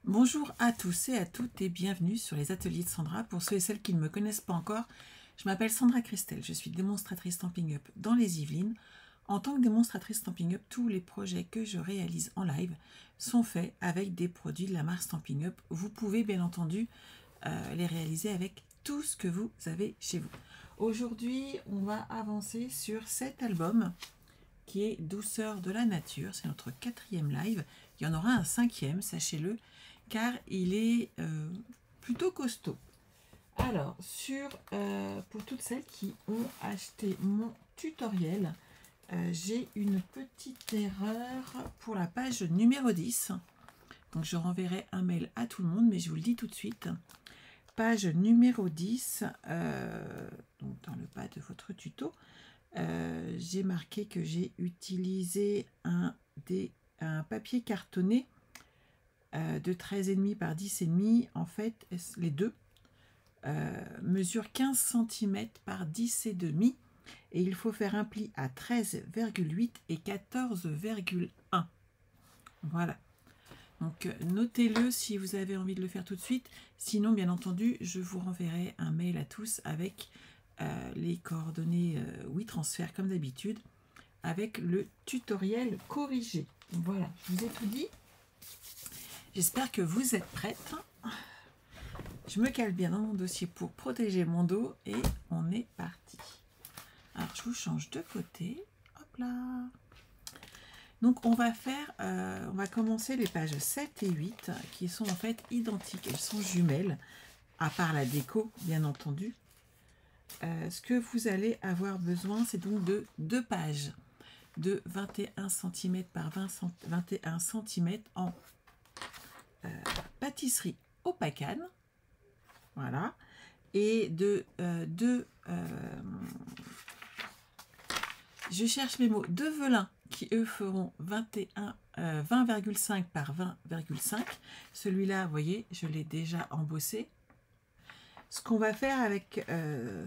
Bonjour à tous et à toutes et bienvenue sur les ateliers de Sandra. Pour ceux et celles qui ne me connaissent pas encore, je m'appelle Sandra Christel, je suis démonstratrice Stampin' Up dans les Yvelines. En tant que démonstratrice Stampin' Up, tous les projets que je réalise en live sont faits avec des produits de la marque Stampin' Up. Vous pouvez bien entendu les réaliser avec tout ce que vous avez chez vous. Aujourd'hui, on va avancer sur cet album qui est Douceur de la nature. C'est notre 4e live. Il y en aura un 5e, sachez-le, car il est plutôt costaud. Alors, pour toutes celles qui ont acheté mon tutoriel, j'ai une petite erreur pour la page numéro 10. Donc, je renverrai un mail à tout le monde, mais je vous le dis tout de suite. Page numéro 10, donc dans le bas de votre tuto, j'ai marqué que j'ai utilisé un papier cartonné de 13,5 par 10,5. En fait, les deux mesurent 15 cm par 10,5 et il faut faire un pli à 13,8 et 14,1. Voilà. Donc, notez-le si vous avez envie de le faire tout de suite. Sinon, bien entendu, je vous renverrai un mail à tous avec les coordonnées WeTransfer comme d'habitude, avec le tutoriel corrigé. Voilà, je vous ai tout dit. J'espère que vous êtes prêtes. Je me cale bien dans mon dossier pour protéger mon dos et on est parti. Alors, je vous change de côté. Hop là. Donc, on va commencer les pages 7 et 8 qui sont en fait identiques. Elles sont jumelles, à part la déco, bien entendu. Ce que vous allez avoir besoin, c'est donc de 2 pages de 21 cm par 21 cm en pâtisserie au pacane. Voilà. Et je cherche mes mots, 2 velins qui eux feront 20,5 par 20,5. Celui-là, vous voyez, je l'ai déjà embossé. Ce qu'on va faire avec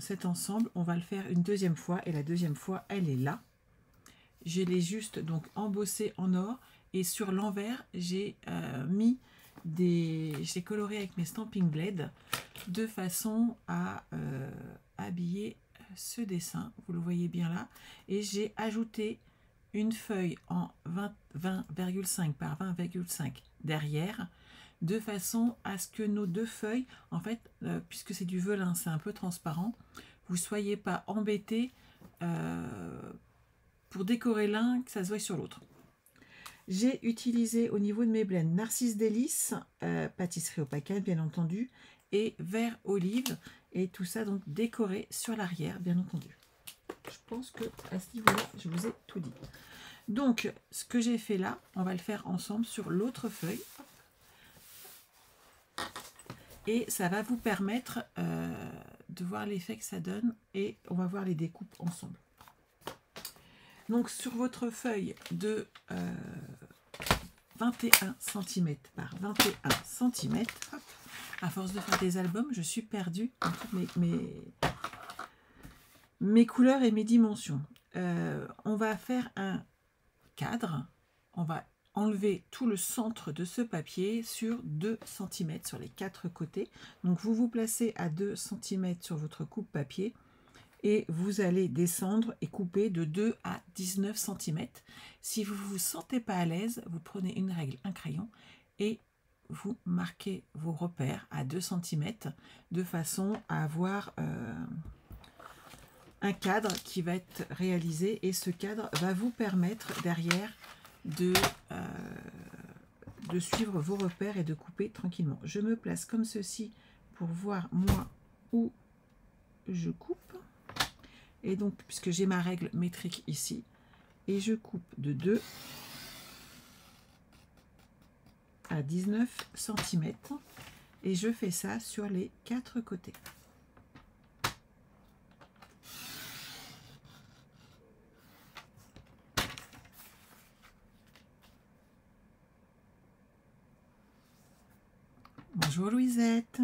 cet ensemble, on va le faire une deuxième fois et la deuxième fois, elle est là. Je l'ai juste donc embossé en or et sur l'envers, j'ai j'ai coloré avec mes Stampin' Blade de façon à habiller ce dessin. Vous le voyez bien là. Et j'ai ajouté une feuille en 20,5 par 20,5 derrière, de façon à ce que nos 2 feuilles, en fait, puisque c'est du velin, c'est un peu transparent, vous ne soyez pas embêtés pour décorer l'un, que ça se voit sur l'autre. J'ai utilisé au niveau de mes blends Narcisse Délice, pâtisserie au pacane bien entendu, et vert olive, et tout ça donc décoré sur l'arrière bien entendu. Je pense que à ce niveau-là, je vous ai tout dit. Donc, ce que j'ai fait là, on va le faire ensemble sur l'autre feuille. Et ça va vous permettre de voir l'effet que ça donne, et on va voir les découpes ensemble. Donc, sur votre feuille de 21 cm par 21 cm, hop, à force de faire des albums, je suis perdue dans toutes mes couleurs et mes dimensions. On va faire un cadre, on va enlever tout le centre de ce papier sur 2 cm sur les 4 côtés. Donc vous vous placez à 2 cm sur votre coupe papier et vous allez descendre et couper de 2 à 19 cm. Si vous ne vous sentez pas à l'aise, vous prenez une règle, un crayon et vous marquez vos repères à 2 cm de façon à avoir un cadre qui va être réalisé, et ce cadre va vous permettre derrière de suivre vos repères et de couper tranquillement. Je me place comme ceci pour voir moi où je coupe, et donc puisque j'ai ma règle métrique ici, et je coupe de 2 à 19 cm et je fais ça sur les 4 côtés. Bonjour Louisette.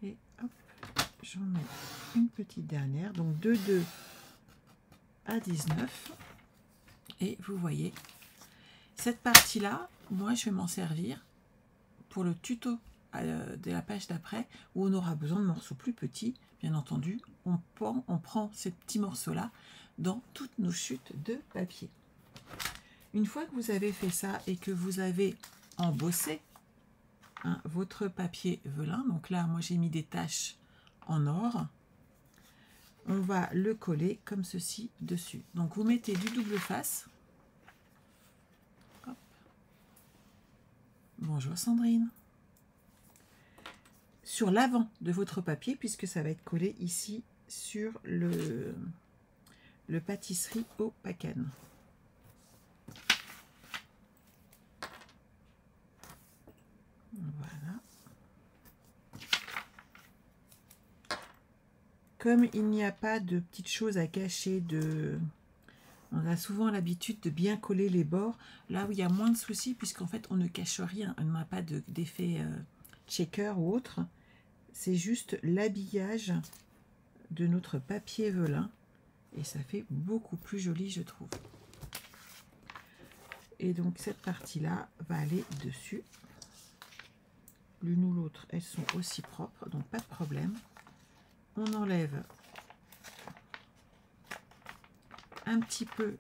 Et hop, j'en mets une petite dernière. Donc de 2 à 19. Et vous voyez, cette partie-là, moi je vais m'en servir pour le tuto de la page d'après, où on aura besoin de morceaux plus petits. Bien entendu, on prend ces petits morceaux-là dans toutes nos chutes de papier. Une fois que vous avez fait ça et que vous avez embossé votre papier velin, donc là, moi j'ai mis des taches en or, on va le coller comme ceci dessus. Donc vous mettez du double face. Hop. Bonjour Sandrine. Sur l'avant de votre papier, puisque ça va être collé ici sur le pâtisserie au Pacane. Voilà. Comme il n'y a pas de petites choses à cacher, on a souvent l'habitude de bien coller les bords, là où il y a moins de soucis, puisqu'en fait on ne cache rien, on n'a pas d'effet checker ou autre. C'est juste l'habillage de notre papier velin et ça fait beaucoup plus joli, je trouve. Et donc cette partie là va aller dessus. L'une ou l'autre, elles sont aussi propres, donc pas de problème. On enlève un petit peu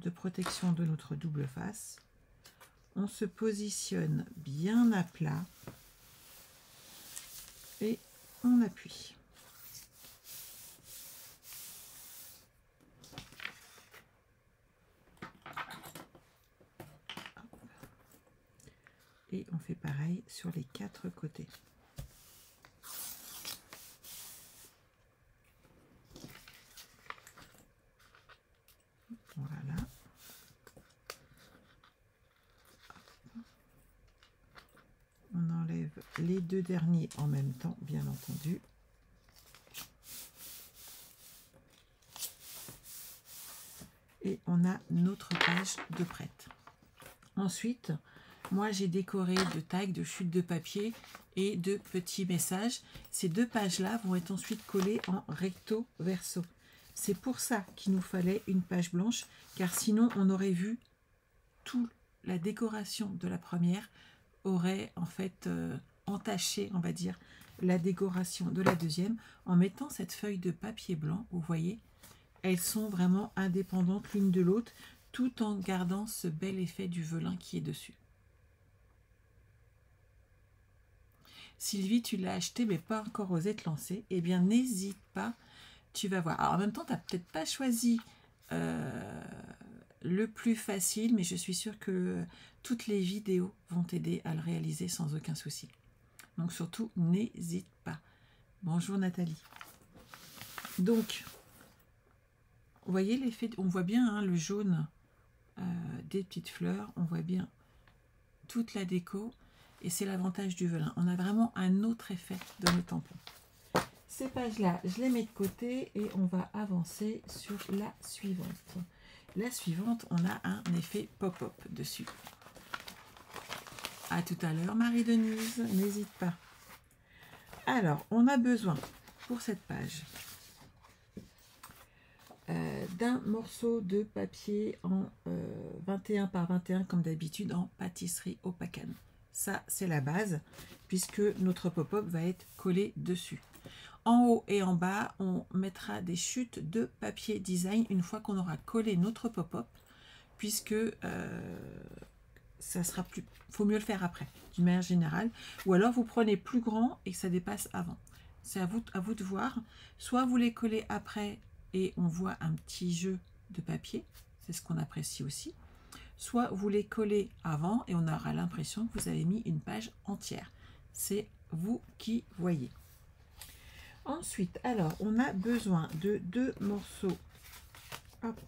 de protection de notre double face. On se positionne bien à plat et on appuie. Et on fait pareil sur les 4 côtés. Voilà. On enlève les 2 derniers en même temps, bien entendu. Et on a notre page de prête. Ensuite, moi j'ai décoré de tags, de chutes de papier et de petits messages. Ces 2 pages-là vont être ensuite collées en recto verso. C'est pour ça qu'il nous fallait une page blanche, car sinon on aurait vu toute la décoration de la première aurait en fait entaché, on va dire, la décoration de la deuxième. En mettant cette feuille de papier blanc, vous voyez, elles sont vraiment indépendantes l'une de l'autre, tout en gardant ce bel effet du velin qui est dessus. Sylvie, tu l'as acheté mais pas encore osé te lancer. Eh bien, n'hésite pas, tu vas voir. Alors, en même temps, tu n'as peut-être pas choisi le plus facile, mais je suis sûre que toutes les vidéos vont t'aider à le réaliser sans aucun souci. Donc, surtout, n'hésite pas. Bonjour Nathalie. Donc, vous voyez l'effet, on voit bien hein, le jaune des petites fleurs, on voit bien toute la déco. Et c'est l'avantage du velin. On a vraiment un autre effet de nos tampons. Ces pages-là, je les mets de côté et on va avancer sur la suivante. La suivante, on a un effet pop-up dessus. À tout à l'heure, Marie-Denise, n'hésite pas. Alors, on a besoin, pour cette page, d'un morceau de papier en 21 par 21, comme d'habitude, en pâtisserie au Pacane. Ça, c'est la base, puisque notre pop-up va être collé dessus. En haut et en bas, on mettra des chutes de papier design une fois qu'on aura collé notre pop-up, puisque ça sera plus... faut mieux le faire après, d'une manière générale. Ou alors, vous prenez plus grand et que ça dépasse avant. C'est à vous de voir. Soit vous les collez après et on voit un petit jeu de papier. C'est ce qu'on apprécie aussi. Soit vous les collez avant et on aura l'impression que vous avez mis une page entière. C'est vous qui voyez. Ensuite, alors, on a besoin de 2 morceaux. Hop,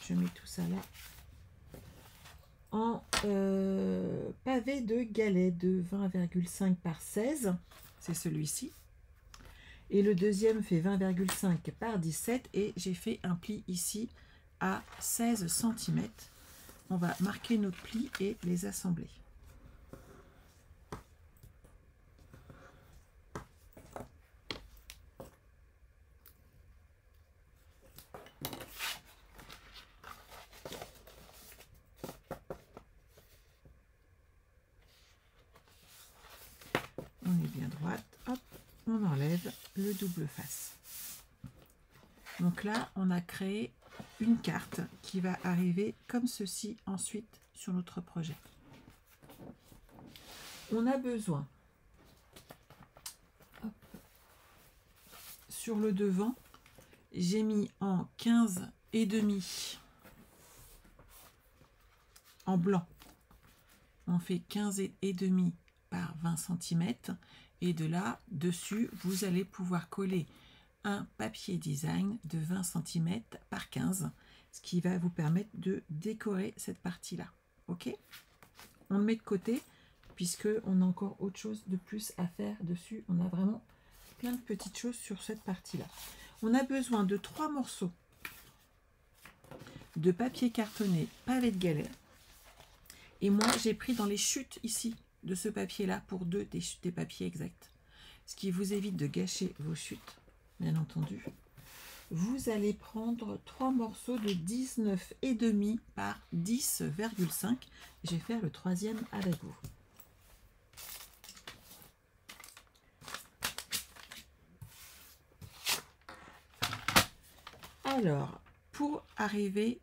je mets tout ça là. En pavé de galets de 20,5 par 16. C'est celui-ci. Et le deuxième fait 20,5 par 17. Et j'ai fait un pli ici à 16 cm. On va marquer nos plis et les assembler. droite, hop, on enlève le double face. Donc là, on a créé une carte qui va arriver comme ceci ensuite sur notre projet. On a besoin, hop, sur le devant, j'ai mis en 15,5 en blanc. On fait 15,5 par 20 cm et de là, dessus, vous allez pouvoir coller un papier design de 20 cm par 15, ce qui va vous permettre de décorer cette partie-là. Ok? On le met de côté puisque on a encore autre chose de plus à faire dessus. On a vraiment plein de petites choses sur cette partie-là. On a besoin de 3 morceaux de papier cartonné pavé de galets. Et moi, j'ai pris dans les chutes ici de ce papier-là pour 2 des papiers exacts. Ce qui vous évite de gâcher vos chutes, bien entendu. Vous allez prendre 3 morceaux de 19,5 par 10,5. Je vais faire le 3e avec vous. Alors, pour arriver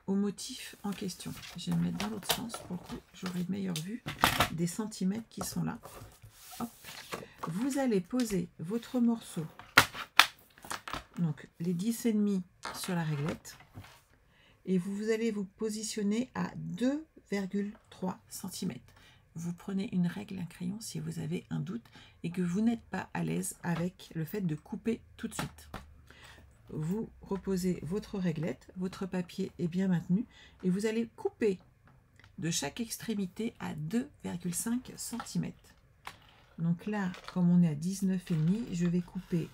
au motif en question, je vais me mettre dans l'autre sens pour que j'aurai une meilleure vue des centimètres qui sont là. Hop. Vous allez poser votre morceau, donc les 10,5 sur la réglette, et vous allez vous positionner à 2,3 cm. Vous prenez une règle, un crayon si vous avez un doute et que vous n'êtes pas à l'aise avec le fait de couper tout de suite. Vous reposez votre réglette, votre papier est bien maintenu et vous allez couper de chaque extrémité à 2,5 cm. Donc là, comme on est à 19,5, je vais couper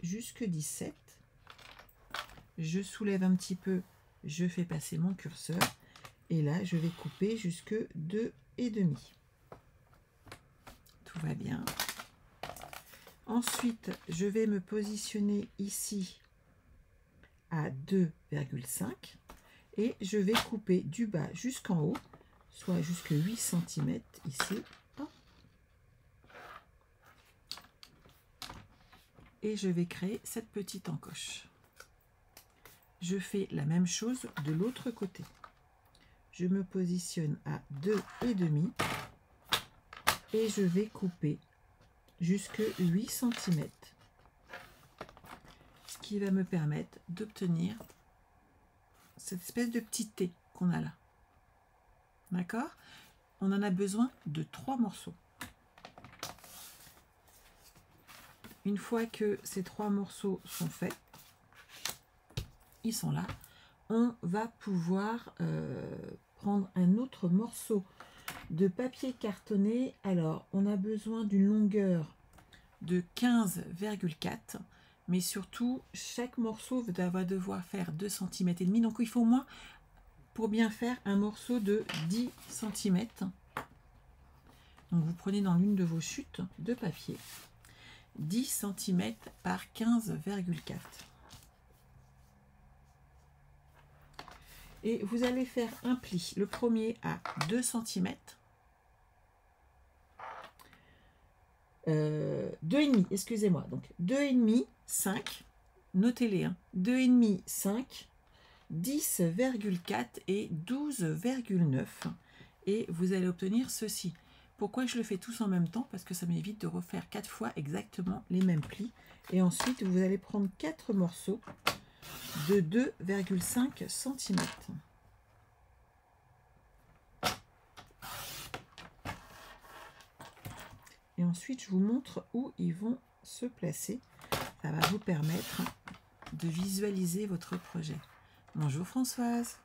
jusque 17. Je soulève un petit peu, je fais passer mon curseur et là, je vais couper jusque 2,5. Tout va bien. Ensuite, je vais me positionner ici à 2,5 et je vais couper du bas jusqu'en haut, soit jusque 8 cm ici. Et je vais créer cette petite encoche. Je fais la même chose de l'autre côté. Je me positionne à 2,5 et je vais couper jusque 8 cm. Ce qui va me permettre d'obtenir cette espèce de petit T qu'on a là. D'accord? On en a besoin de 3 morceaux. Une fois que ces 3 morceaux sont faits, ils sont là, on va pouvoir prendre un autre morceau de papier cartonné. Alors, on a besoin d'une longueur de 15,4, mais surtout, chaque morceau va devoir faire 2,5 cm. Donc, il faut au moins, pour bien faire, un morceau de 10 cm. Donc, vous prenez dans l'une de vos chutes de papier 10 cm par 15,4. Et vous allez faire un pli. Le premier à 2 cm. 2,5, excusez-moi. Donc 2,5, 5. Notez-les. Hein, 2,5, 5, 10,4 et 12,9. Et vous allez obtenir ceci. Pourquoi je le fais tous en même temps? Parce que ça m'évite de refaire 4 fois exactement les mêmes plis. Et ensuite, vous allez prendre 4 morceaux de 2,5 cm. Et ensuite, je vous montre où ils vont se placer. Ça va vous permettre de visualiser votre projet. Bonjour Françoise.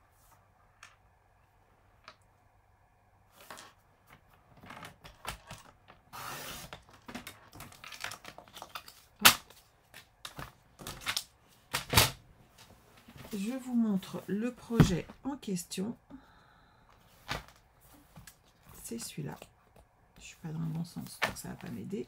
Je vous montre le projet en question. C'est celui-là. Je ne suis pas dans le bon sens, donc ça ne va pas m'aider.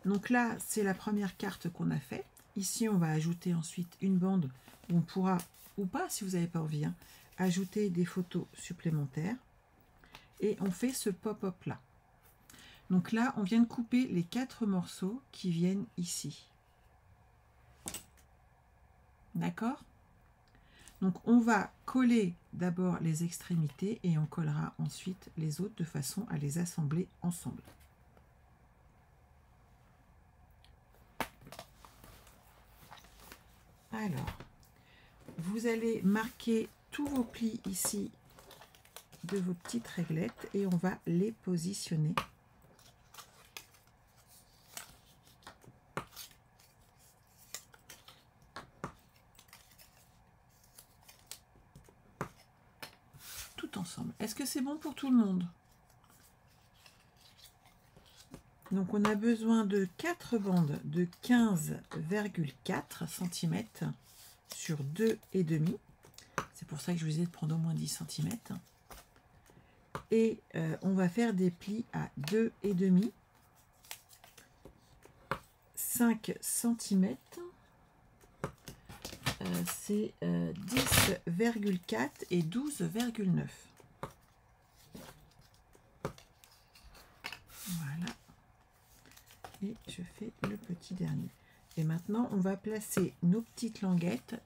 Donc là, c'est la première carte qu'on a faite. Ici, on va ajouter ensuite une bande où on pourra, ou pas si vous n'avez pas envie, hein, ajouter des photos supplémentaires. Et on fait ce pop-up là. Donc là, on vient de couper les 4 morceaux qui viennent ici. D'accord? Donc on va coller d'abord les extrémités et on collera ensuite les autres de façon à les assembler ensemble. Alors, vous allez marquer tous vos plis ici de vos petites réglettes et on va les positionner. Tout ensemble. Est-ce que c'est bon pour tout le monde? Donc on a besoin de 4 bandes de 15,4 cm sur 2,5. C'est pour ça que je vous ai dit de prendre au moins 10 cm. Et on va faire des plis à 2,5, 5 cm. C'est 10,4 et 12,9. Voilà. Et je fais le petit dernier. Et maintenant, on va placer nos petites languettes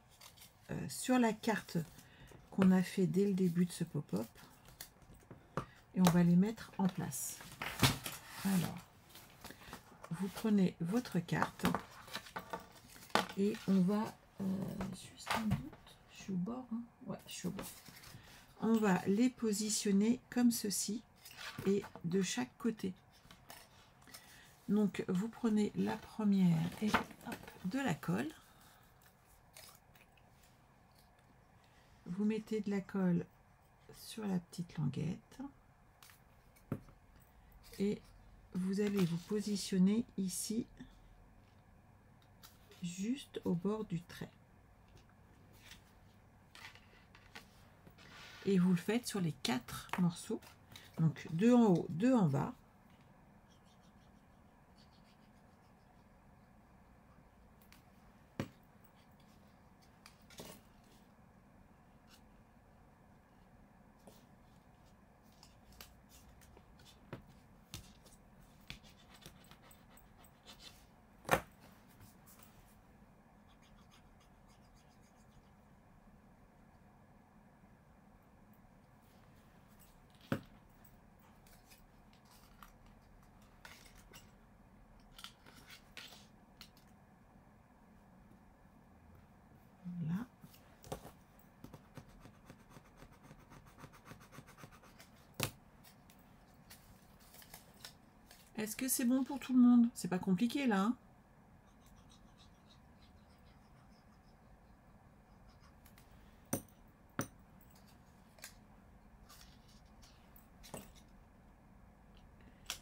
sur la carte qu'on a fait dès le début de ce pop-up. Et on va les mettre en place. Alors, vous prenez votre carte et on va... juste un doute, je suis au bord, hein? Ouais, je suis au bord. On va les positionner comme ceci et de chaque côté. Donc vous prenez la première et hop, de la colle. Vous mettez de la colle sur la petite languette et vous allez vous positionner ici juste au bord du trait. Et vous le faites sur les 4 morceaux. Donc 2 en haut, 2 en bas. Là. Est-ce que c'est bon pour tout le monde? C'est pas compliqué là, hein?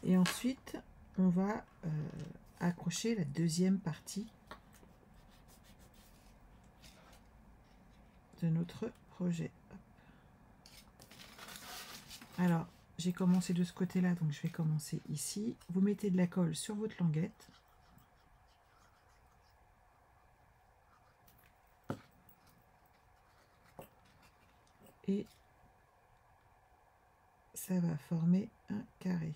Et ensuite, on va accrocher la deuxième partie de notre projet. Hop. Alors, j'ai commencé de ce côté-là, donc je vais commencer ici. Vous mettez de la colle sur votre languette. Et ça va former un carré.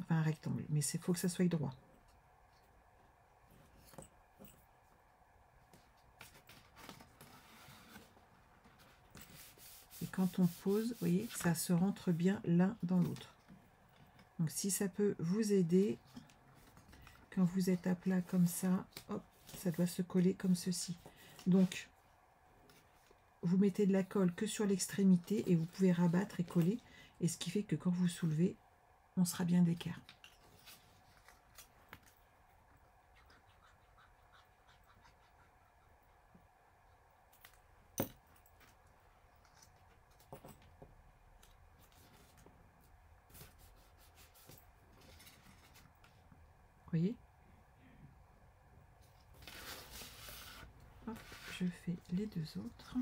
Enfin, un rectangle, mais il faut que ça soit droit. Et quand on pose, vous voyez, ça se rentre bien l'un dans l'autre. Donc si ça peut vous aider, quand vous êtes à plat comme ça, hop, ça doit se coller comme ceci. Donc, vous mettez de la colle que sur l'extrémité et vous pouvez rabattre et coller. Et ce qui fait que quand vous soulevez, on sera bien d'équerre. Vous voyez? Hop, je fais les deux autres.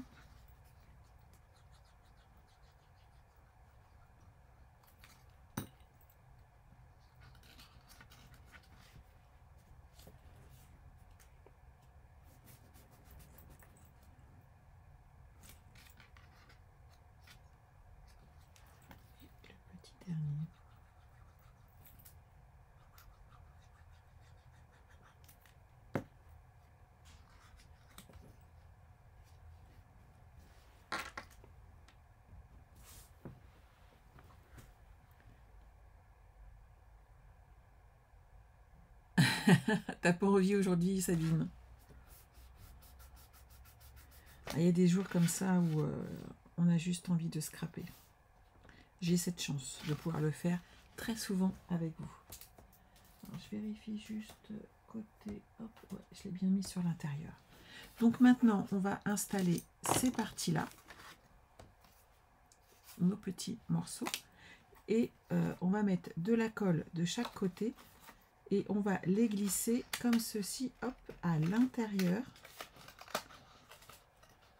T'as pas envie aujourd'hui, Sabine? Il y a des jours comme ça où on a juste envie de scraper. J'ai cette chance de pouvoir le faire très souvent avec vous. Alors, je vérifie juste côté, hop, ouais, je l'ai bien mis sur l'intérieur. Donc maintenant, on va installer ces parties-là, nos petits morceaux, et on va mettre de la colle de chaque côté et on va les glisser comme ceci, hop, à l'intérieur.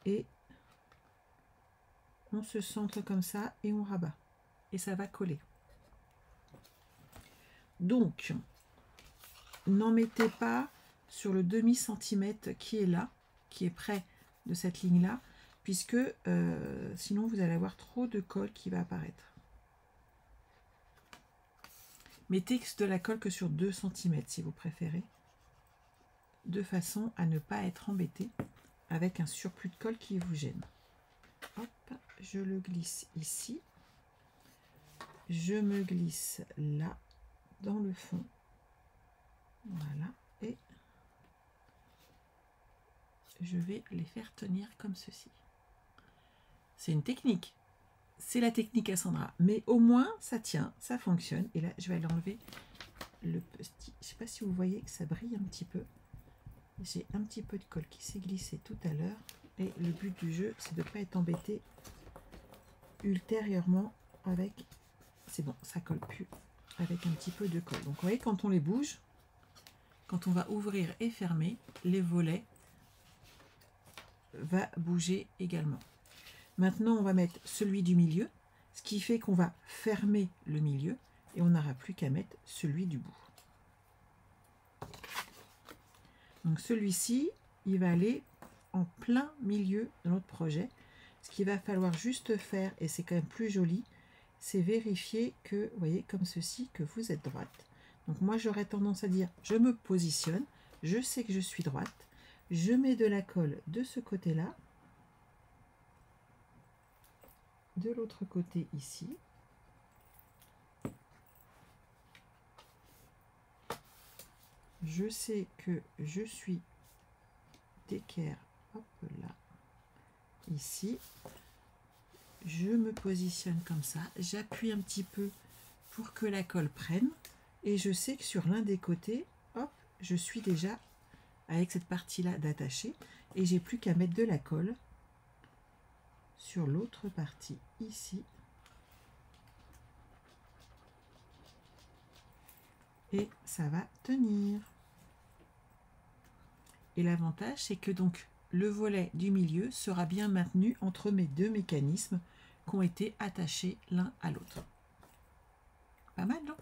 Et on se centre comme ça et on rabat. Et ça va coller. Donc, n'en mettez pas sur le demi-centimètre qui est là, qui est près de cette ligne-là, puisque sinon vous allez avoir trop de colle qui va apparaître. Mettez de la colle que sur 2 cm si vous préférez, de façon à ne pas être embêté avec un surplus de colle qui vous gêne. Hop, je le glisse ici. Je me glisse là, dans le fond. Voilà. Et je vais les faire tenir comme ceci. C'est une technique. C'est la technique Cassandra. Mais au moins, ça tient, ça fonctionne. Et là, je vais aller enlever le petit... Je ne sais pas si vous voyez que ça brille un petit peu. J'ai un petit peu de colle qui s'est glissé tout à l'heure. Et le but du jeu, c'est de ne pas être embêté ultérieurement avec... C'est bon, ça colle plus avec un petit peu de colle. Donc vous voyez, quand on les bouge, quand on va ouvrir et fermer, les volets va bouger également. Maintenant, on va mettre celui du milieu, ce qui fait qu'on va fermer le milieu et on n'aura plus qu'à mettre celui du bout. Donc celui-ci, il va aller en plein milieu de notre projet. Ce qu'il va falloir juste faire, et c'est quand même plus joli, c'est vérifier que, vous voyez, comme ceci, que vous êtes droite. Donc moi, j'aurais tendance à dire, je me positionne, je sais que je suis droite, je mets de la colle de ce côté-là, de l'autre côté ici. Je sais que je suis d'équerre, hop là, ici. Je me positionne comme ça, j'appuie un petit peu pour que la colle prenne et je sais que sur l'un des côtés, hop, je suis déjà avec cette partie-là d'attacher et j'ai plus qu'à mettre de la colle sur l'autre partie ici et ça va tenir. Et l'avantage, c'est que donc le volet du milieu sera bien maintenu entre mes deux mécanismes qui ont été attachés l'un à l'autre. Pas mal, non?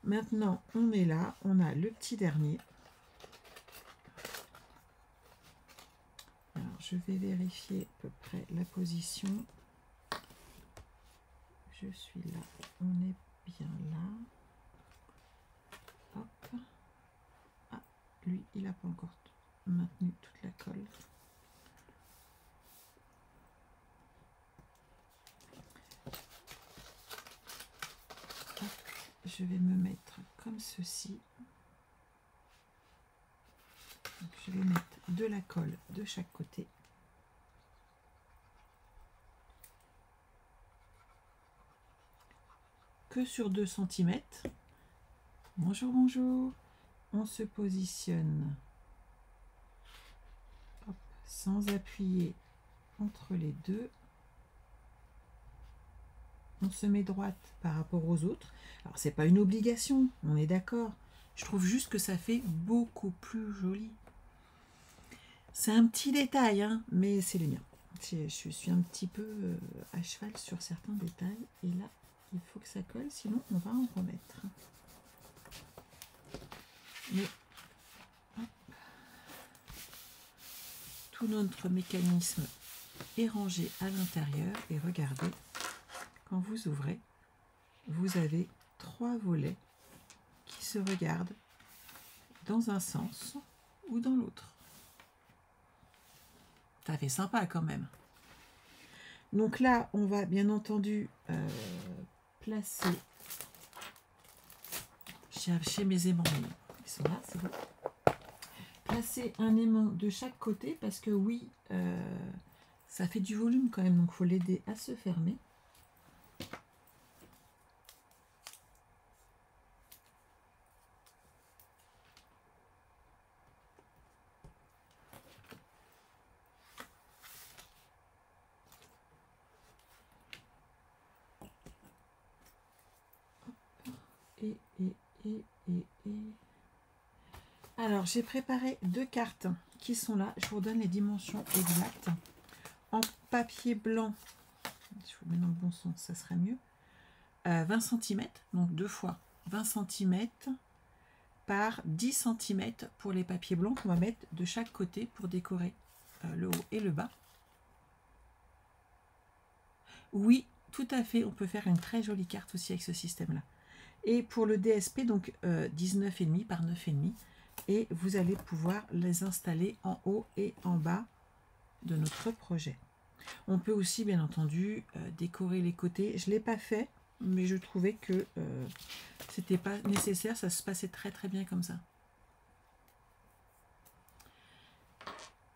Maintenant, on est là, on a le petit dernier. Alors, je vais vérifier à peu près la position. Je suis là, on est bien là. Hop. Ah, lui, il n'a pas encore maintenu toute la colle. Hop. Je vais me mettre comme ceci. Donc, je vais mettre de la colle de chaque côté. Que sur 2 cm. Bonjour, bonjour. On se positionne hop, sans appuyer entre les deux. On se met droite par rapport aux autres. Alors, c'est pas une obligation, on est d'accord. Je trouve juste que ça fait beaucoup plus joli. C'est un petit détail, hein, mais c'est le mien. Je suis un petit peu à cheval sur certains détails. Et là, il faut que ça colle, sinon on va en remettre. Mais hop, tout notre mécanisme est rangé à l'intérieur. Et regardez, quand vous ouvrez, vous avez 3 volets qui se regardent dans un sens ou dans l'autre. Ça fait sympa quand même. Donc là, on va bien entendu placer chercher mes aimants. Ils sont là, c'est bon. Placez un aimant de chaque côté parce que oui, ça fait du volume quand même, donc il faut l'aider à se fermer. Alors, j'ai préparé 2 cartes qui sont là. Je vous donne les dimensions exactes. En papier blanc, je vous mets dans le bon sens, ça sera mieux. 20 cm, donc 2 fois 20 cm par 10 cm pour les papiers blancs qu'on va mettre de chaque côté pour décorer le haut et le bas. Oui, tout à fait, on peut faire une très jolie carte aussi avec ce système-là. Et pour le DSP, donc 19,5 par 9,5. Et vous allez pouvoir les installer en haut et en bas de notre projet. On peut aussi, bien entendu, décorer les côtés. Je ne l'ai pas fait, mais je trouvais que c'était pas nécessaire. Ça se passait très très bien comme ça.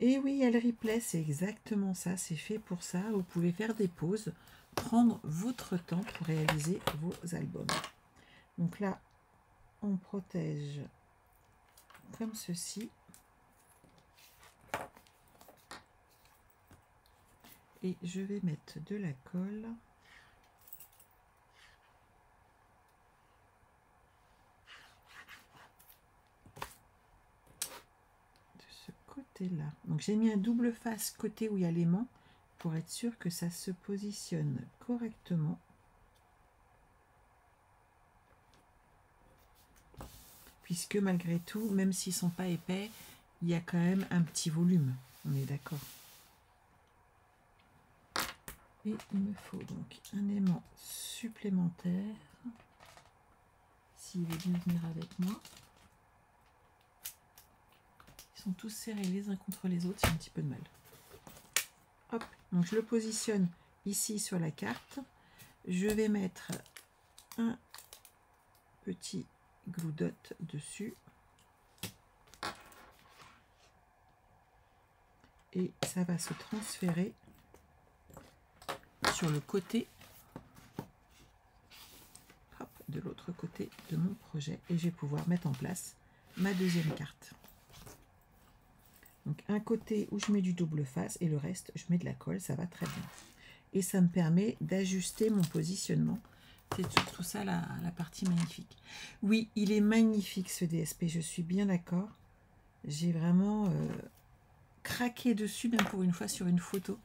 Et oui, elle replay, c'est exactement ça. C'est fait pour ça. Vous pouvez faire des pauses, prendre votre temps pour réaliser vos albums. Donc là, on protège comme ceci. Et je vais mettre de la colle. De ce côté-là. Donc j'ai mis un double face côté où il y a l'aimant pour être sûr que ça se positionne correctement. Puisque malgré tout, même s'ils ne sont pas épais, il y a quand même un petit volume. On est d'accord. Et il me faut donc un aimant supplémentaire. S'il veut bien venir avec moi. Ils sont tous serrés les uns contre les autres, c'est un petit peu de mal. Hop, donc je le positionne ici sur la carte. Je vais mettre un petit glue dot dessus. Et ça va se transférer sur le côté, hop, de l'autre côté de mon projet. Et je vais pouvoir mettre en place ma deuxième carte. Donc un côté où je mets du double face et le reste, je mets de la colle, ça va très bien. Et ça me permet d'ajuster mon positionnement. C'est surtout ça la partie magnifique. Oui, il est magnifique ce DSP, je suis bien d'accord. J'ai vraiment craqué dessus, même pour une fois sur une photo.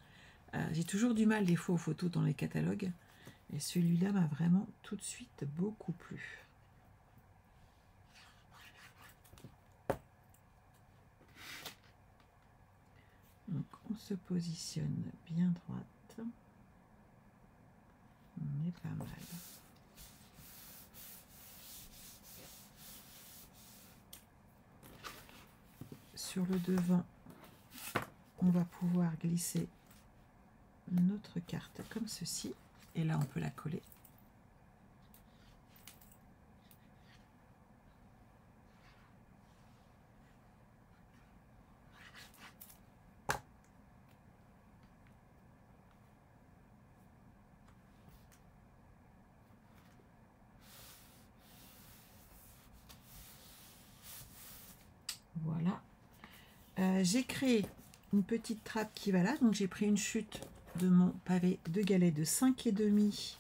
J'ai toujours du mal des fois aux photos dans les catalogues. Et celui-là m'a vraiment tout de suite beaucoup plu. Donc on se positionne bien droite. On est pas mal. Sur le devant, on va pouvoir glisser notre carte comme ceci. Et là, on peut la coller. Voilà. J'ai créé une petite trappe qui va là. Donc, j'ai pris une chute de mon pavé de galets de 5,5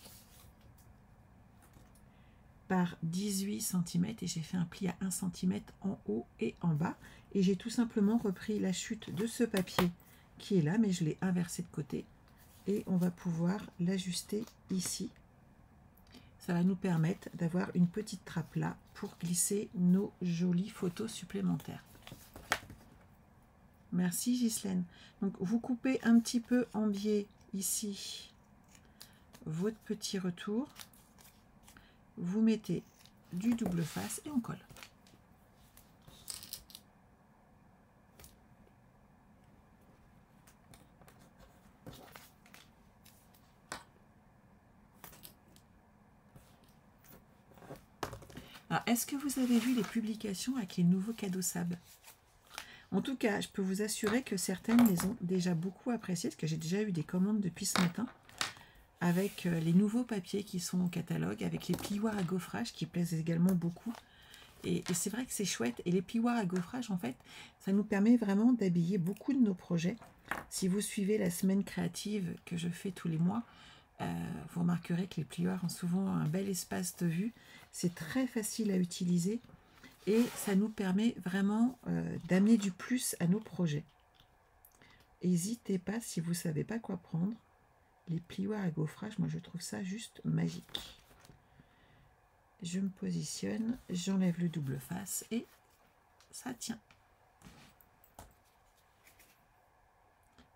par 18 cm et j'ai fait un pli à 1 cm en haut et en bas. Et j'ai tout simplement repris la chute de ce papier qui est là, mais je l'ai inversé de côté. Et on va pouvoir l'ajuster ici. Ça va nous permettre d'avoir une petite trappe là pour glisser nos jolies photos supplémentaires. Merci Ghislaine. Donc vous coupez un petit peu en biais ici votre petit retour. Vous mettez du double face et on colle. Alors, est-ce que vous avez vu les publications avec les nouveaux cadeaux SAB? En tout cas, je peux vous assurer que certaines les ont déjà beaucoup appréciées, parce que j'ai déjà eu des commandes depuis ce matin, avec les nouveaux papiers qui sont au catalogue, avec les plioirs à gaufrage qui plaisent également beaucoup. Et c'est vrai que c'est chouette. Et les plioirs à gaufrage, en fait, ça nous permet vraiment d'habiller beaucoup de nos projets. Si vous suivez la semaine créative que je fais tous les mois, vous remarquerez que les plioirs ont souvent un bel espace de vue. C'est très facile à utiliser et ça nous permet vraiment d'amener du plus à nos projets. N'hésitez pas, si vous ne savez pas quoi prendre, les plioirs à gaufrage, moi je trouve ça juste magique. Je me positionne, j'enlève le double face et ça tient.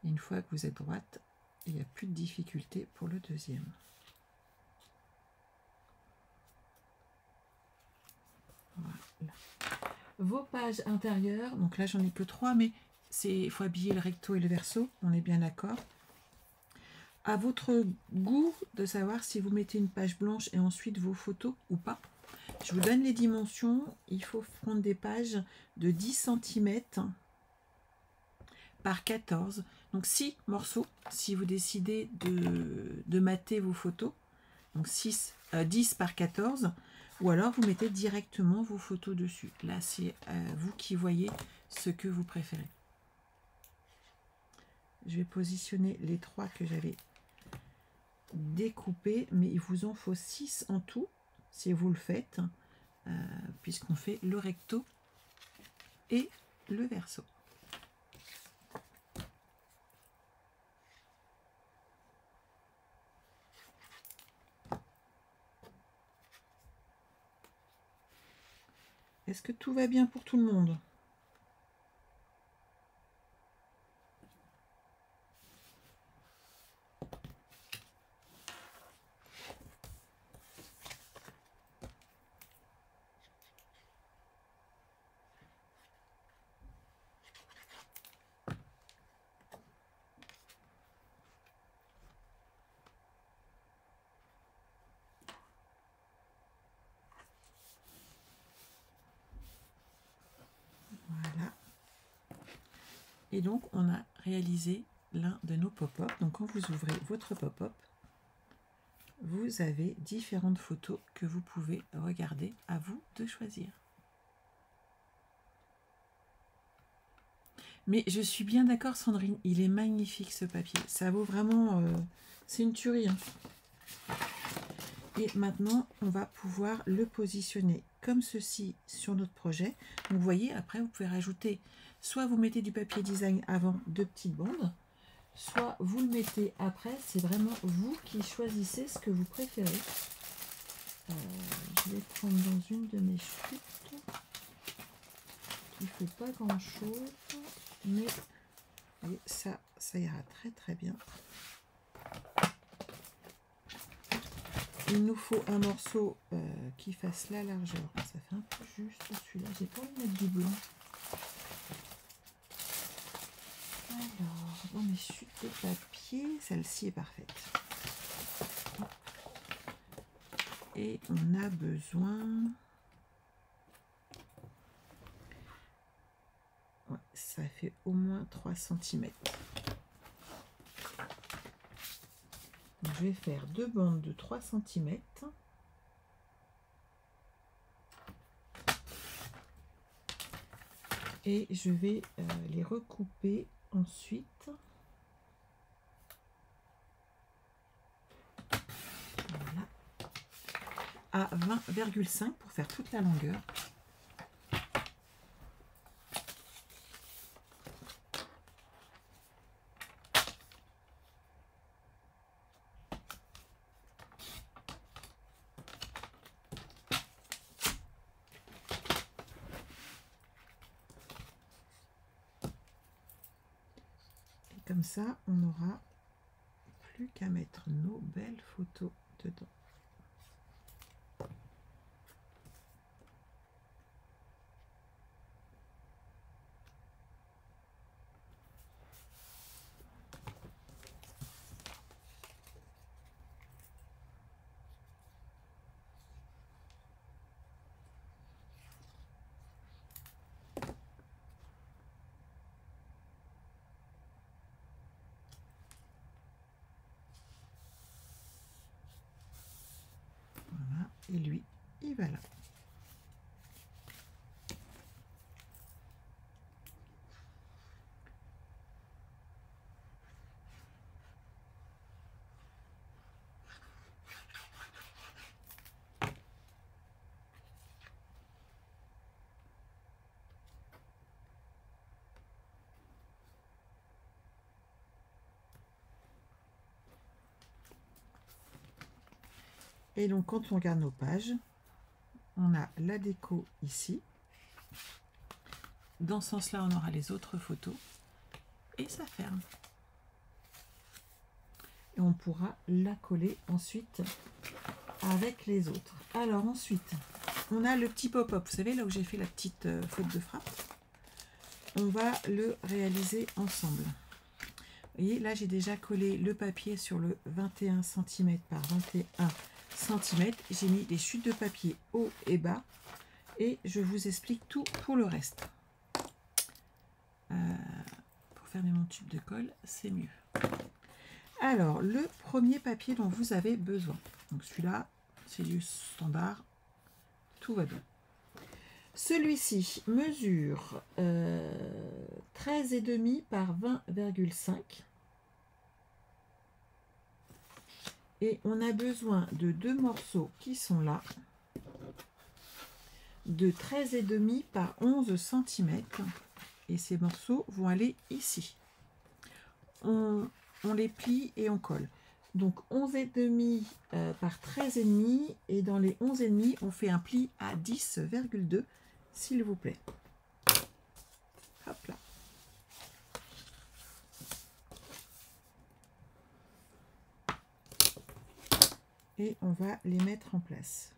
Une fois que vous êtes droite, il n'y a plus de difficulté pour le deuxième. Voilà. Vos pages intérieures, donc là j'en ai que 3, mais il faut habiller le recto et le verso, on est bien d'accord. À votre goût de savoir si vous mettez une page blanche et ensuite vos photos ou pas. Je vous donne les dimensions, il faut prendre des pages de 10 cm par 14. Donc 6 morceaux, si vous décidez de mater vos photos. Donc 10 par 14. Ou alors vous mettez directement vos photos dessus. Là, c'est vous qui voyez ce que vous préférez. Je vais positionner les 3 que j'avais découpés, mais il vous en faut 6 en tout, si vous le faites, puisqu'on fait le recto et le verso. Est-ce que tout va bien pour tout le monde? Voilà. Et donc, on a réalisé l'un de nos pop-up. Donc, quand vous ouvrez votre pop-up, vous avez différentes photos que vous pouvez regarder. À vous de choisir. Mais je suis bien d'accord, Sandrine, il est magnifique ce papier. Ça vaut vraiment... c'est une tuerie. Hein. Et maintenant, on va pouvoir le positionner comme ceci sur notre projet. Donc, vous voyez, après, vous pouvez rajouter... Soit vous mettez du papier design avant 2 petites bandes, soit vous le mettez après. C'est vraiment vous qui choisissez ce que vous préférez. Je vais prendre dans une de mes chutes qui ne fait pas grand chose, mais ça ira très très bien. Il nous faut un morceau qui fasse la largeur. Ça fait un peu juste celui-là. J'ai pas envie de mettre du blanc. Alors, dans mes chutes de papier, celle-ci est parfaite. Et on a besoin... Ouais, ça fait au moins 3 cm. Je vais faire 2 bandes de 3 cm. Et je vais les recouper ensuite. Voilà. À 20,5 pour faire toute la longueur. Comme ça, on n'aura plus qu'à mettre nos belles photos dedans. et lui, il va là. Et donc, quand on regarde nos pages, on a la déco ici. Dans ce sens-là, on aura les autres photos. Et ça ferme. Et on pourra la coller ensuite avec les autres. Alors ensuite, on a le petit pop-up. Vous savez, là où j'ai fait la petite faute de frappe. On va le réaliser ensemble. Vous voyez, là, j'ai déjà collé le papier sur le 21 cm par 21 cm. J'ai mis des chutes de papier haut et bas. Et je vous explique tout pour le reste. Pour fermer mon tube de colle, c'est mieux. Alors, le premier papier dont vous avez besoin. Donc celui-là, c'est du standard. Tout va bien. Celui-ci mesure 13,5 par 20,5. Et on a besoin de deux morceaux qui sont là, de 13,5 par 11 cm. Et ces morceaux vont aller ici. On les plie et on colle. Donc 11,5 par 13,5. Et dans les 11,5, on fait un pli à 10,2, s'il vous plaît. Hop là. Et on va les mettre en place.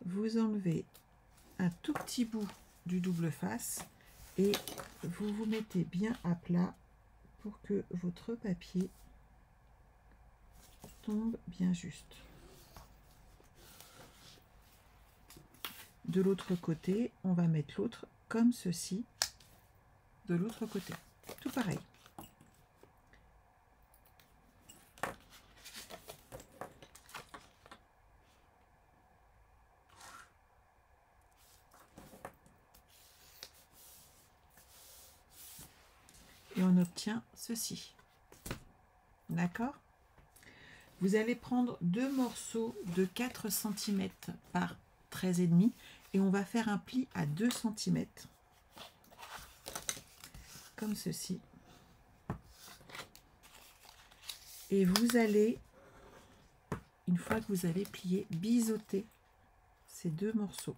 Vous enlevez un tout petit bout du double face et vous vous mettez bien à plat pour que votre papier tombe bien juste. De l'autre côté, on va mettre l'autre comme ceci, de l'autre côté. Tout pareil. Et on obtient ceci. D'accord? Vous allez prendre deux morceaux de 4 cm par 13,5 et on va faire un pli à 2 cm. Comme ceci. Et vous allez, une fois que vous avez plié, biseauter ces deux morceaux.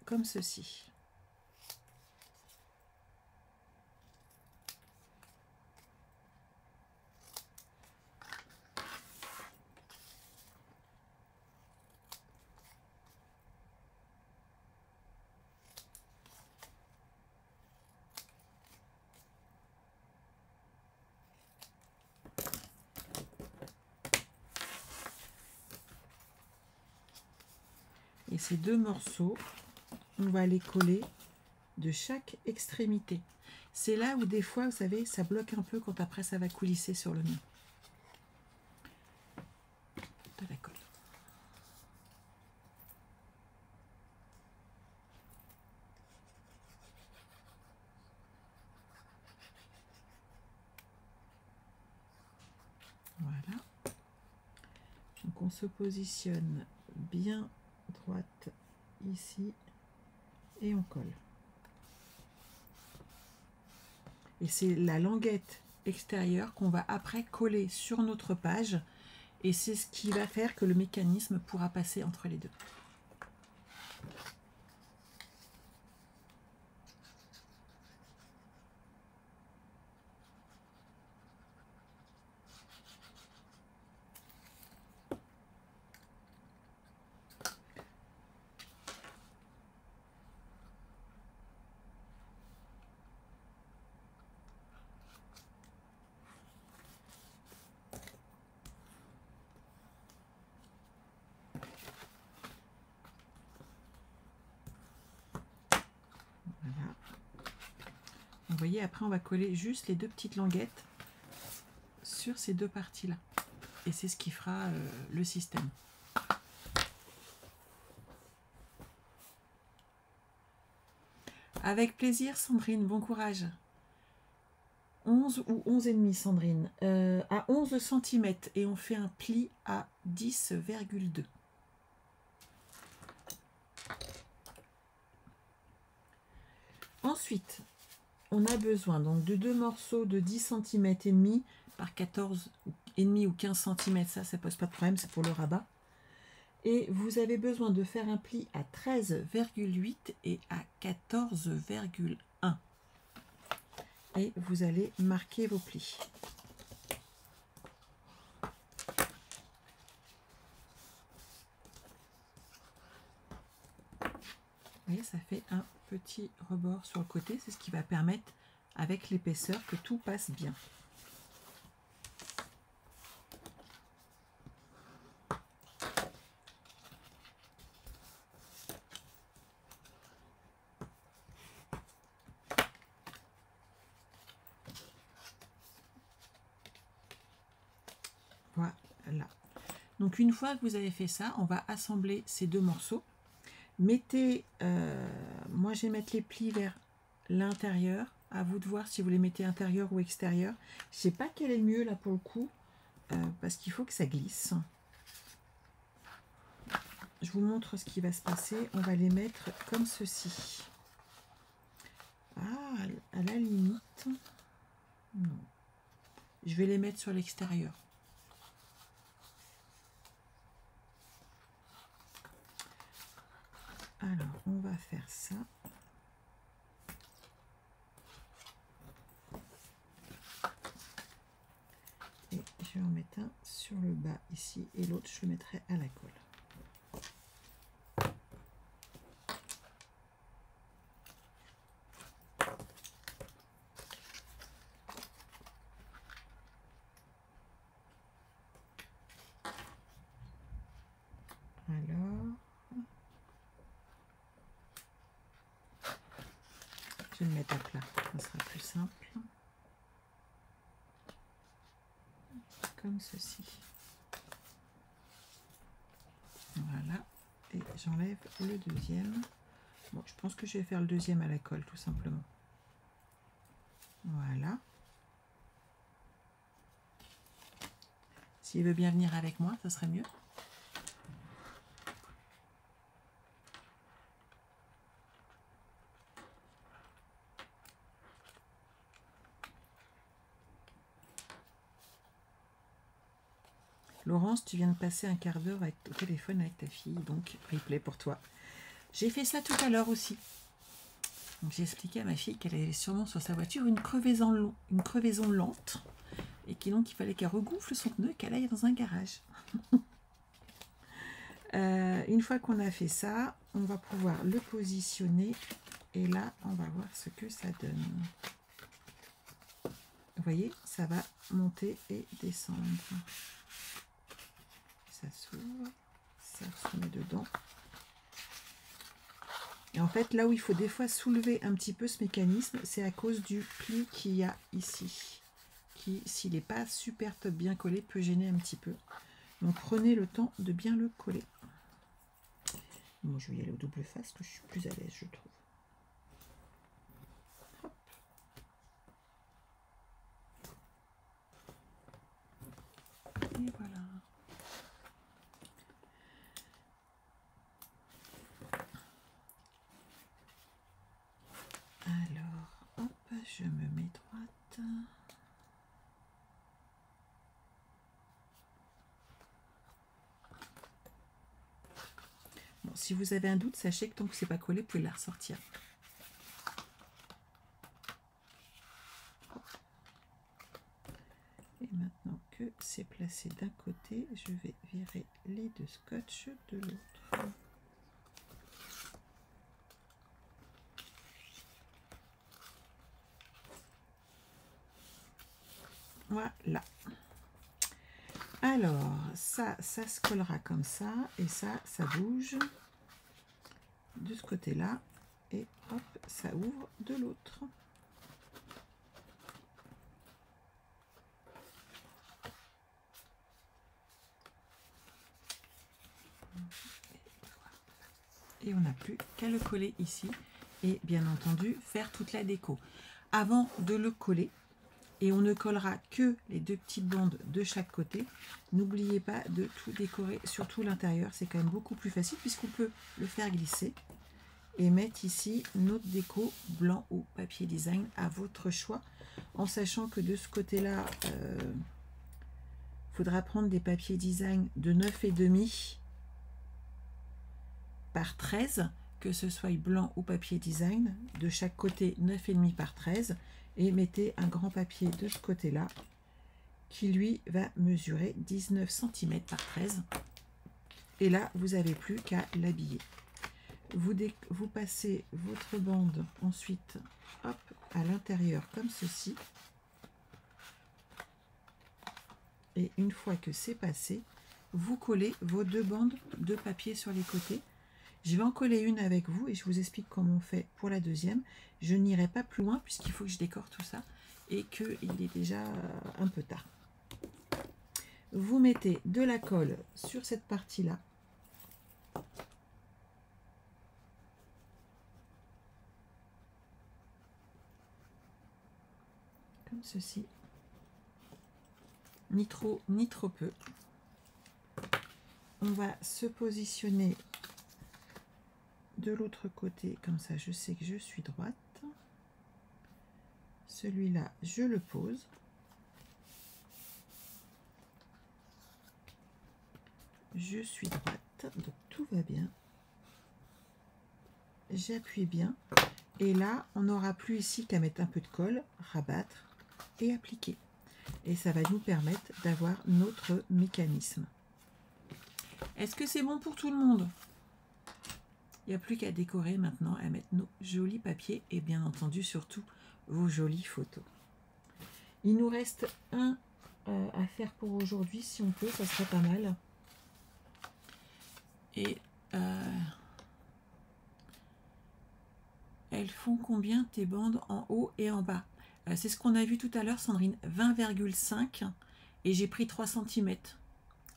Comme ceci. Et ces deux morceaux, on va les coller de chaque extrémité. C'est là où des fois, vous savez, ça bloque un peu quand après ça va coulisser sur le mien. De la colle. Voilà. Donc on se positionne bien droite ici et on colle. Et c'est la languette extérieure qu'on va après coller sur notre page et c'est ce qui va faire que le mécanisme pourra passer entre les deux. Vous voyez, après on va coller juste les deux petites languettes sur ces deux parties-là. Et c'est ce qui fera le système. Avec plaisir, Sandrine, bon courage. 11 ou 11,5, Sandrine. À 11 cm et on fait un pli à 10,2. Ensuite, on a besoin donc de deux morceaux de 10 cm et demi par 14,5 ou 15 cm. Ça pose pas de problème, c'est pour le rabat. Et vous avez besoin de faire un pli à 13,8 et à 14,1. Et vous allez marquer vos plis. Vous voyez, ça fait un petit rebord sur le côté. C'est ce qui va permettre, avec l'épaisseur, que tout passe bien. Voilà. Donc une fois que vous avez fait ça, on va assembler ces deux morceaux. Mettez, moi je vais mettre les plis vers l'intérieur. À vous de voir si vous les mettez intérieur ou extérieur. Je ne sais pas quel est le mieux là pour le coup, parce qu'il faut que ça glisse. Je vous montre ce qui va se passer. On va les mettre comme ceci. Ah, à la limite, non. Je vais les mettre sur l'extérieur. Alors, on va faire ça. Et je vais en mettre un sur le bas ici et l'autre, je le mettrai à la colle. Alors, je vais le mettre à plat, ça sera plus simple. Comme ceci. Voilà, et j'enlève le deuxième. Bon, je pense que je vais faire le deuxième à la colle, tout simplement. Voilà. S'il veut bien venir avec moi, ça serait mieux. Laurence, tu viens de passer un quart d'heure au téléphone avec ta fille, donc replay pour toi. J'ai fait ça tout à l'heure aussi. J'ai expliqué à ma fille qu'elle avait sûrement sur sa voiture une crevaison lente et qu'il fallait qu'elle regonfle son pneu et qu'elle aille dans un garage. Une fois qu'on a fait ça, on va pouvoir le positionner et là, on va voir ce que ça donne. Vous voyez, ça va monter et descendre. Ça s'ouvre, ça se met dedans. Et en fait, là où il faut des fois soulever un petit peu ce mécanisme, c'est à cause du pli qu'il y a ici, qui, s'il n'est pas super top bien collé, peut gêner un petit peu. Donc prenez le temps de bien le coller. Moi, je vais y aller au double face, que je suis plus à l'aise, je trouve. Hop. Et voilà. Alors, hop, je me mets droite. Bon, si vous avez un doute, sachez que tant que c'est pas collé, vous pouvez la ressortir. Et maintenant que c'est placé d'un côté, je vais virer les deux scotch de l'autre. Voilà. Alors, ça se collera comme ça, et ça bouge de ce côté-là, et hop, ça ouvre de l'autre. et on n'a plus qu'à le coller ici et bien entendu faire toute la déco. Avant de le coller, et on ne collera que les 2 petites bandes de chaque côté, n'oubliez pas de tout décorer, surtout l'intérieur, c'est quand même beaucoup plus facile puisqu'on peut le faire glisser et mettre ici notre déco blanc ou papier design à votre choix, en sachant que de ce côté-là, faudra prendre des papiers design de 9,5 par 13, que ce soit blanc ou papier design, de chaque côté 9,5 par 13, et mettez un grand papier de ce côté-là, qui lui va mesurer 19 cm par 13. Et là, vous n'avez plus qu'à l'habiller. Vous passez votre bande ensuite, hop, à l'intérieur comme ceci. Et une fois que c'est passé, vous collez vos 2 bandes de papier sur les côtés. Je vais en coller une avec vous et je vous explique comment on fait pour la deuxième. Je n'irai pas plus loin puisqu'il faut que je décore tout ça et qu'il est déjà un peu tard. Vous mettez de la colle sur cette partie-là. Comme ceci. Ni trop ni trop peu. On va se positionner de l'autre côté, comme ça je sais que je suis droite. Celui-là, je le pose. Je suis droite, donc tout va bien. J'appuie bien. Et là, on n'aura plus ici qu'à mettre un peu de colle, rabattre et appliquer. Et ça va nous permettre d'avoir notre mécanisme. Est-ce que c'est bon pour tout le monde? Il n'y a plus qu'à décorer maintenant, à mettre nos jolis papiers et bien entendu surtout vos jolies photos. Il nous reste un à faire pour aujourd'hui, si on peut, ça serait pas mal. Et elles font combien tes bandes en haut et en bas? C'est ce qu'on a vu tout à l'heure, Sandrine, 20,5 et j'ai pris 3 cm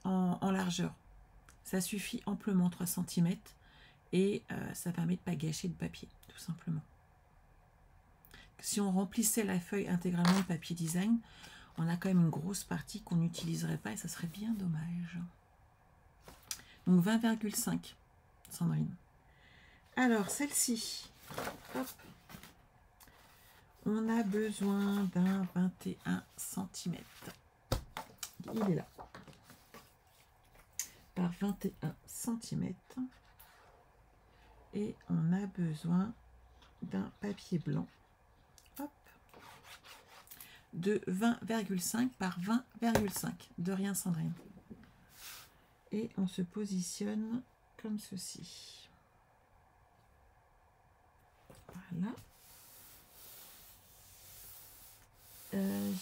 en largeur. Ça suffit amplement, 3 cm. Et ça permet de ne pas gâcher de papier, tout simplement. Si on remplissait la feuille intégralement de papier design, on a quand même une grosse partie qu'on n'utiliserait pas et ça serait bien dommage. Donc 20,5, Sandrine. Alors, celle-ci, hop, on a besoin d'un 21 cm. Il est là. Par 21 cm. Et on a besoin d'un papier blanc, hop, de 20,5 par 20,5, de rien Sandrine. Et on se positionne comme ceci. Voilà.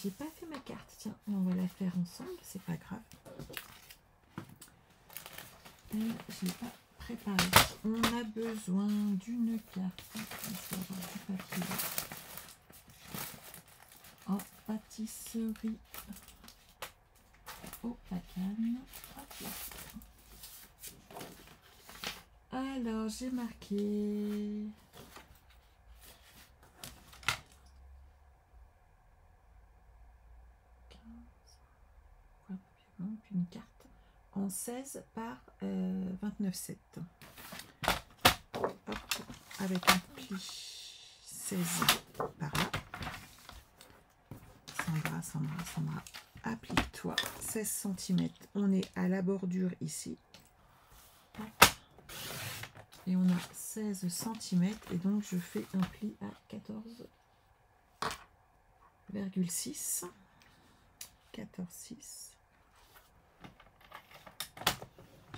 J'ai pas fait ma carte, tiens, on va la faire ensemble, c'est pas grave. J'ai pas préparé. On a besoin d'une carte. Je vais avoir du papier en pâtisserie au pacane. Alors j'ai marqué une carte en 16 par 29,7. Avec un pli 16 par là. Sandra, applique-toi 16 cm. On est à la bordure ici. Et on a 16 cm. Et donc je fais un pli à 14,6. 14,6.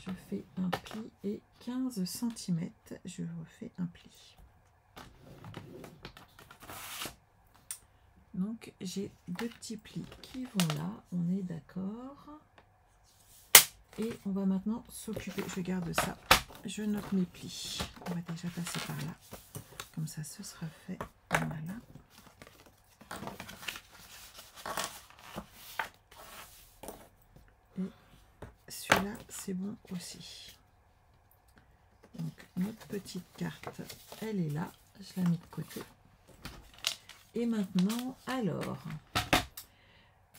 Je fais un pli et 15 cm, je refais un pli. Donc j'ai 2 petits plis qui vont là, on est d'accord. Et on va maintenant s'occuper, je garde ça, je note mes plis. On va déjà passer par là, comme ça ce sera fait. Voilà. Et celui-là c'est bon aussi. Donc notre petite carte, elle est là. Je la mets de côté. Et maintenant, alors,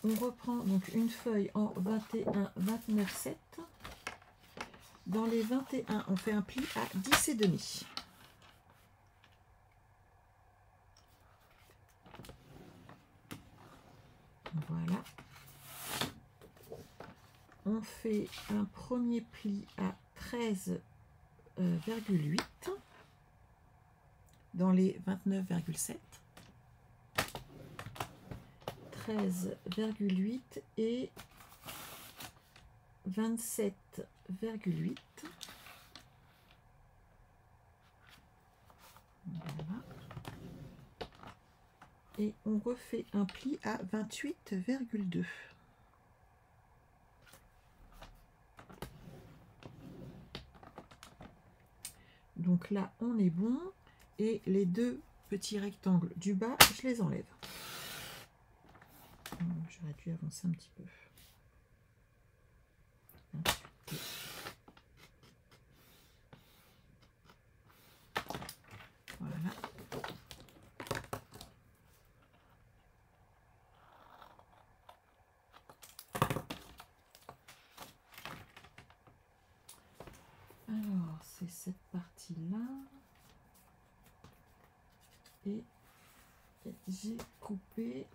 on reprend donc une feuille en 21, 29, 7. Dans les 21, on fait un pli à 10 et demi. Voilà. On fait un premier pli à 13,8 dans les 29,7. 13,8 et 27,8. Voilà. Et on refait un pli à 28,2. Donc là, on est bon. Et les deux petits rectangles du bas, je les enlève. J'aurais dû avancer un petit peu. Voilà. Alors, c'est cette partie-là. Et j'ai coupé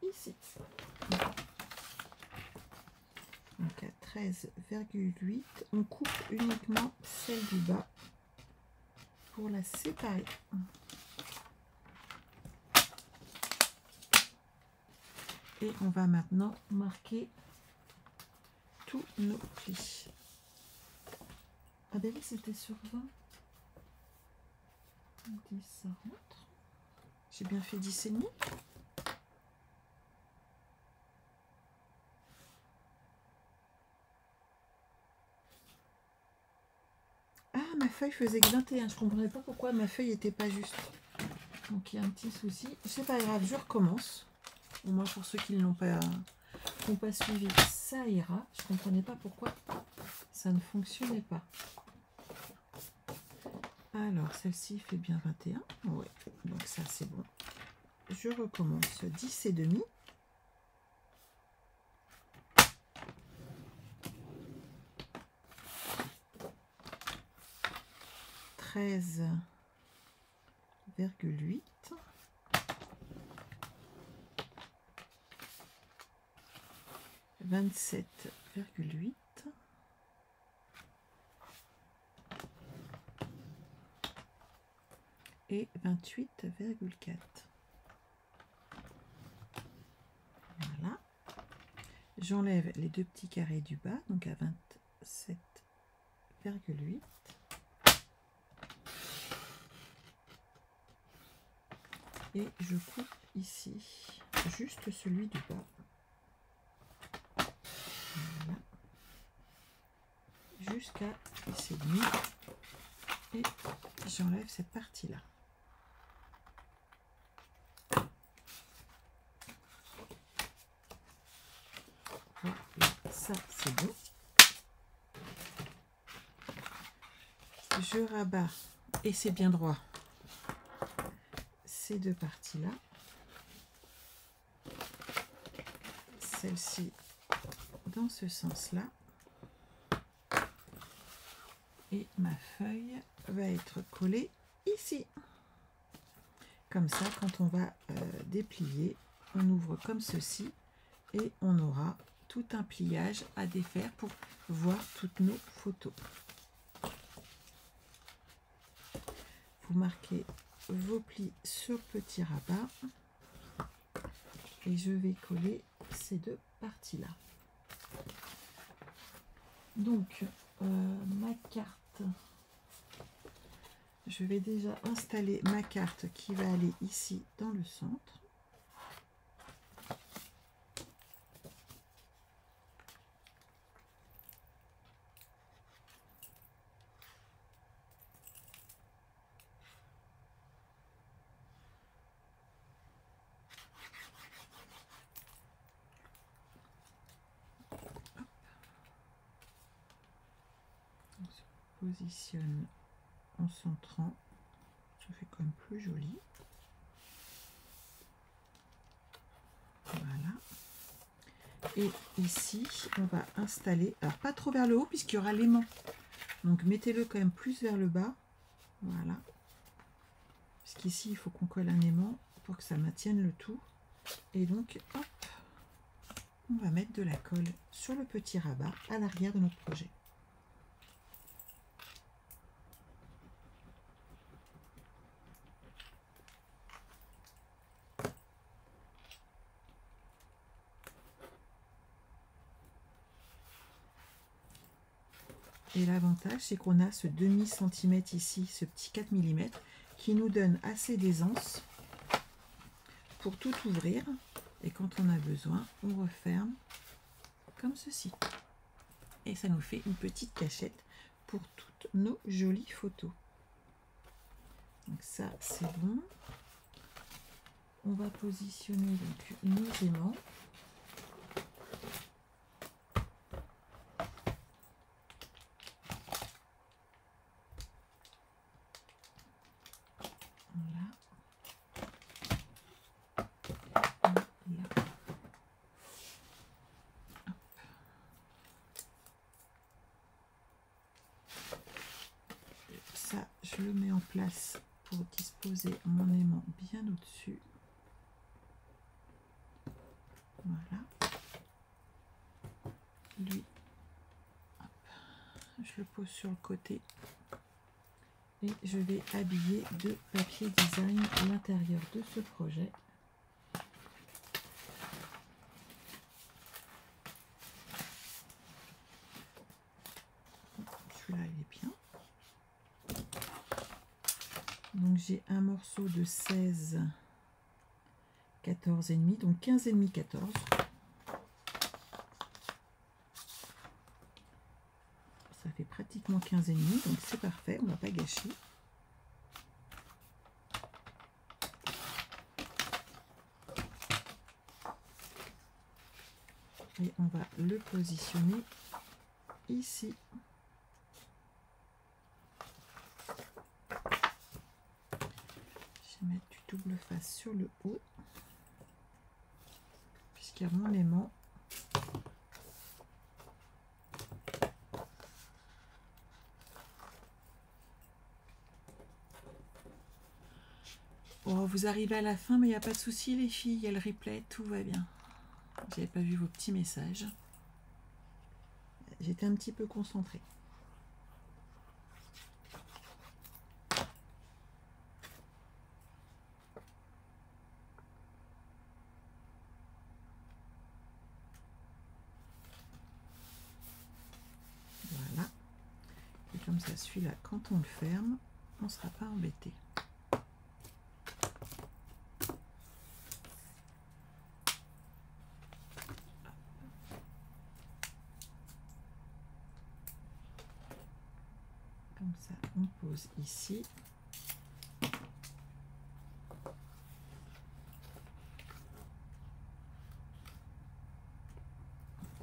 ici. Donc à 13,8, on coupe uniquement celle du bas pour la séparer. Et on va maintenant marquer tous nos plis. Ah ben oui, c'était sur 20. 10, ça rentre. J'ai bien fait 10 et demi. Ah, ma feuille faisait que 21. Je ne comprenais pas pourquoi ma feuille n'était pas juste. Donc il y a un petit souci. C'est pas grave, je recommence. Au moins pour ceux qui n'ont pas suivi, ça ira. Je ne comprenais pas pourquoi ça ne fonctionnait pas. Alors, celle-ci fait bien 21. Oui, donc ça c'est bon. Je recommence 10 et demi. (13,8) 27,8 et 28,4. Voilà. J'enlève les deux petits carrés du bas, donc à 27,8. Et je coupe ici juste celui du bas. Voilà. Jusqu'à 10,5. Et j'enlève cette partie-là. Voilà, ça c'est bon. Je rabats, et c'est bien droit, ces deux parties-là. Celle-ci dans ce sens-là. Et ma feuille va être collée ici. Comme ça, quand on va déplier, on ouvre comme ceci et on aura tout un pliage à défaire pour voir toutes nos photos. Vous marquez vos plis sur petit rabat et je vais coller ces deux parties-là. Donc, ma carte, je vais déjà installer ma carte qui va aller ici dans le centre. On se positionne en centrant, ça fait quand même plus joli. Voilà. Et ici, on va installer, alors pas trop vers le haut puisqu'il y aura l'aimant. Donc mettez-le quand même plus vers le bas. Voilà. Puisqu'ici, il faut qu'on colle un aimant pour que ça maintienne le tout. Et donc, hop, on va mettre de la colle sur le petit rabat à l'arrière de notre projet. Et l'avantage, c'est qu'on a ce demi-centimètre ici, ce petit 4 mm, qui nous donne assez d'aisance pour tout ouvrir. Et quand on a besoin, on referme comme ceci. Et ça nous fait une petite cachette pour toutes nos jolies photos. Donc ça, c'est bon. On va positionner donc nos aimants. Ça, je le mets en place pour disposer mon aimant bien au-dessus. Voilà. Lui, hop, je le pose sur le côté et je vais habiller de papier design à l'intérieur de ce projet. Celui-là, il est bien. Donc j'ai un morceau de 16, 14,5, donc 15,5, 14. Ça fait pratiquement 15,5, donc c'est parfait, on ne va pas gâcher. Et on va le positionner ici. Je vais mettre du double face sur le haut, puisqu'il y a mon aimant. Oh, vous arrivez à la fin, mais il n'y a pas de souci les filles, il y a le replay, tout va bien. J'avais pas vu vos petits messages. J'étais un petit peu concentrée. Voilà. Et comme ça, celui-là, quand on le ferme, on ne sera pas embêté. Comme ça, on pose ici. On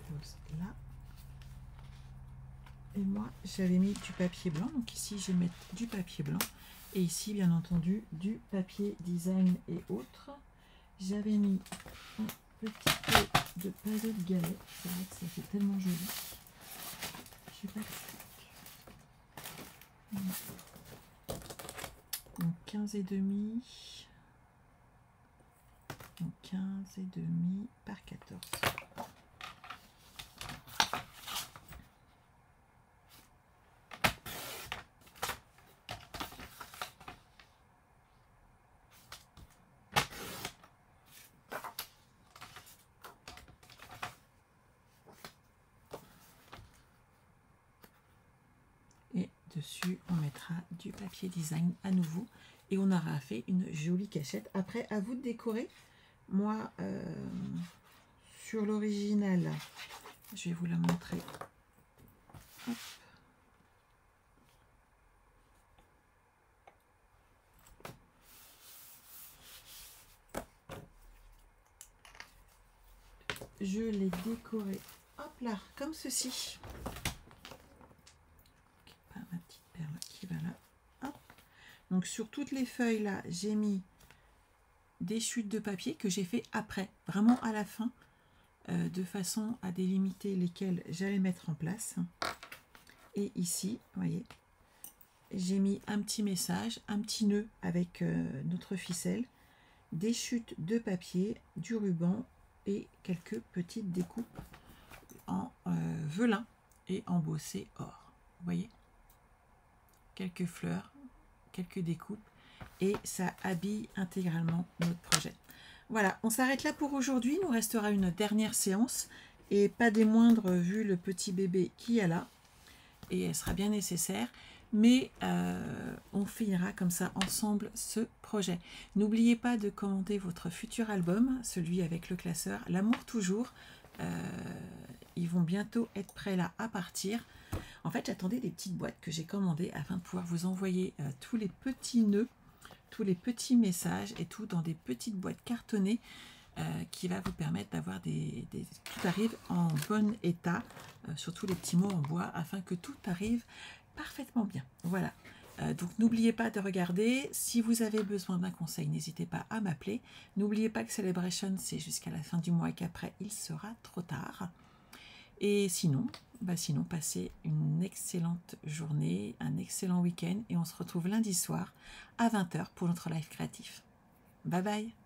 pose là. Et moi, j'avais mis du papier blanc. Donc ici, je vais mettre du papier blanc. Et ici, bien entendu, du papier design et autres. J'avais mis un petit peu de paillettes de galette. C'est vrai que ça fait tellement joli. Je sais pas. Donc 15,5. Donc 15,5 par 14. Et dessus, on mettra du papier design à nouveau. Et on aura fait une jolie cachette. Après, à vous de décorer. Moi, sur l'original, je vais vous la montrer. Hop. Je l'ai décoré, hop là, comme ceci. Donc sur toutes les feuilles là, j'ai mis des chutes de papier que j'ai fait après, vraiment à la fin, de façon à délimiter lesquelles j'allais mettre en place. Et ici, vous voyez, j'ai mis un petit message, un petit nœud avec notre ficelle, des chutes de papier, du ruban et quelques petites découpes en velin et embossé or. Vous voyez, quelques fleurs, quelques découpes, et ça habille intégralement notre projet. Voilà, on s'arrête là pour aujourd'hui. Il nous restera une dernière séance, et pas des moindres vu le petit bébé qu'il y a là, et elle sera bien nécessaire. Mais on finira comme ça ensemble ce projet. N'oubliez pas de commander votre futur album, celui avec le classeur L'amour toujours. Ils vont bientôt être prêts là à partir. En fait, j'attendais des petites boîtes que j'ai commandées afin de pouvoir vous envoyer tous les petits nœuds, tous les petits messages et tout dans des petites boîtes cartonnées qui va vous permettre d'avoir tout arrive en bon état, surtout les petits mots en bois, afin que tout arrive parfaitement bien. Voilà. Donc n'oubliez pas de regarder. Si vous avez besoin d'un conseil, n'hésitez pas à m'appeler. N'oubliez pas que Celebration, c'est jusqu'à la fin du mois et qu'après, il sera trop tard. Et sinon, passez une excellente journée, un excellent week-end, et on se retrouve lundi soir à 20 h pour notre live créatif. Bye bye!